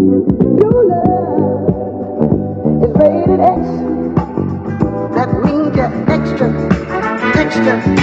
Your love is rated X. That means you're extra, extraordinary.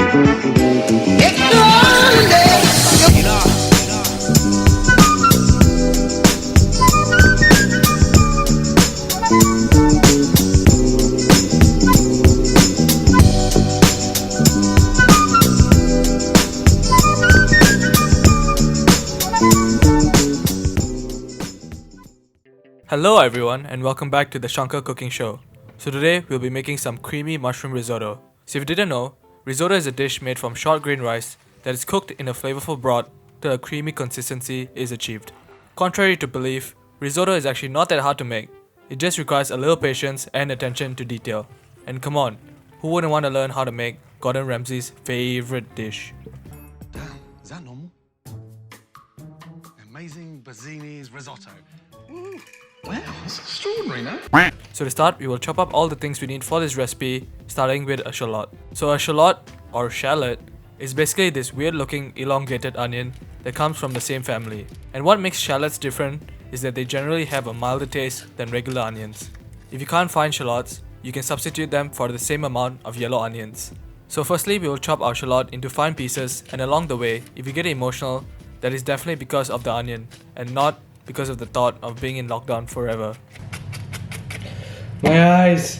Hello everyone and welcome back to the Shankar Cooking Show. So today we'll be making some creamy mushroom risotto. So if you didn't know, risotto is a dish made from short grain rice that is cooked in a flavorful broth till a creamy consistency is achieved. Contrary to belief, risotto is actually not that hard to make. It just requires a little patience and attention to detail. And come on, who wouldn't want to learn how to make Gordon Ramsay's favorite dish? Damn, is that normal? Amazing Bazzini's risotto. Wow, that's extraordinary, no? So to start, we will chop up all the things we need for this recipe, starting with a shallot. So a shallot, or shallot, is basically this weird looking elongated onion that comes from the same family. And what makes shallots different is that they generally have a milder taste than regular onions. If you can't find shallots, you can substitute them for the same amount of yellow onions. So firstly, we will chop our shallot into fine pieces, and along the way, if you get emotional, that is definitely because of the onion and not because of the thought of being in lockdown forever. My eyes!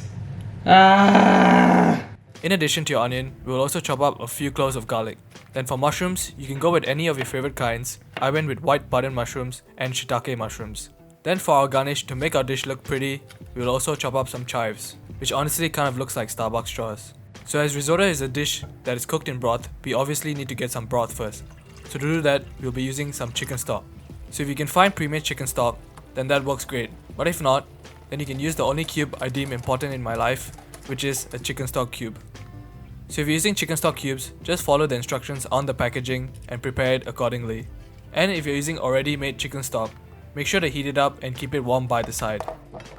Ah! In addition to your onion, we will also chop up a few cloves of garlic. Then for mushrooms, you can go with any of your favorite kinds. I went with white button mushrooms and shiitake mushrooms. Then for our garnish, to make our dish look pretty, we will also chop up some chives, which honestly kind of looks like Starbucks straws. So as risotto is a dish that is cooked in broth, we obviously need to get some broth first. So to do that, we'll be using some chicken stock. So if you can find pre-made chicken stock, then that works great. But if not, then you can use the only cube I deem important in my life, which is a chicken stock cube. So if you're using chicken stock cubes, just follow the instructions on the packaging and prepare it accordingly. And if you're using already made chicken stock, make sure to heat it up and keep it warm by the side.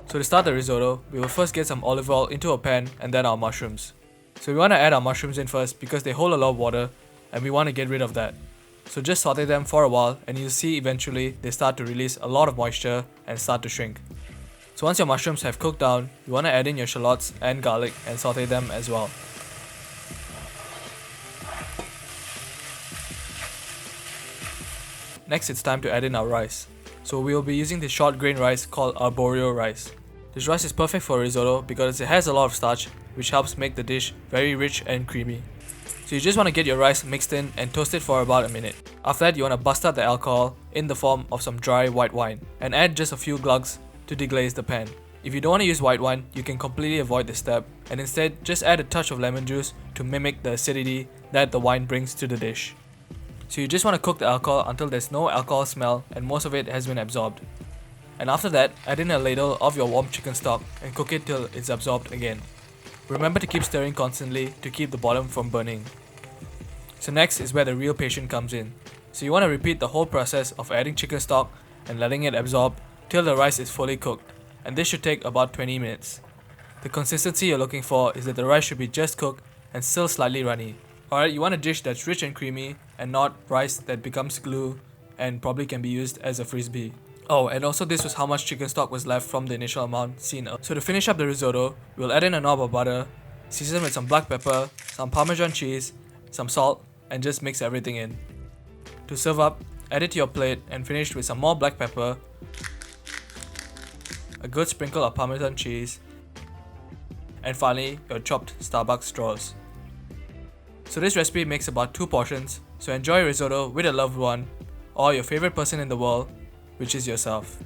So to start the risotto, we will first get some olive oil into a pan and then our mushrooms. So we want to add our mushrooms in first because they hold a lot of water and we want to get rid of that. So just saute them for a while and you'll see eventually they start to release a lot of moisture and start to shrink. So once your mushrooms have cooked down, you want to add in your shallots and garlic and saute them as well. Next it's time to add in our rice. So we will be using this short grain rice called arborio rice. This rice is perfect for risotto because it has a lot of starch which helps make the dish very rich and creamy. So you just want to get your rice mixed in and toast it for about a minute. After that, you want to bust out the alcohol in the form of some dry white wine and add just a few glugs to deglaze the pan. If you don't want to use white wine, you can completely avoid this step and instead just add a touch of lemon juice to mimic the acidity that the wine brings to the dish. So you just want to cook the alcohol until there's no alcohol smell and most of it has been absorbed. And after that, add in a ladle of your warm chicken stock and cook it till it's absorbed again. Remember to keep stirring constantly to keep the bottom from burning. So next is where the real patience comes in. So you want to repeat the whole process of adding chicken stock and letting it absorb till the rice is fully cooked, and this should take about 20 minutes. The consistency you're looking for is that the rice should be just cooked and still slightly runny. Alright, you want a dish that's rich and creamy and not rice that becomes glue and probably can be used as a frisbee. Oh, and also this was how much chicken stock was left from the initial amount seen earlier. So to finish up the risotto, we'll add in a knob of butter, season with some black pepper, some Parmesan cheese, some salt, and just mix everything in. To serve up, add it to your plate and finish with some more black pepper, a good sprinkle of Parmesan cheese, and finally your chopped Starbucks straws. So this recipe makes about 2 portions, so enjoy risotto with a loved one or your favorite person in the world, which is yourself.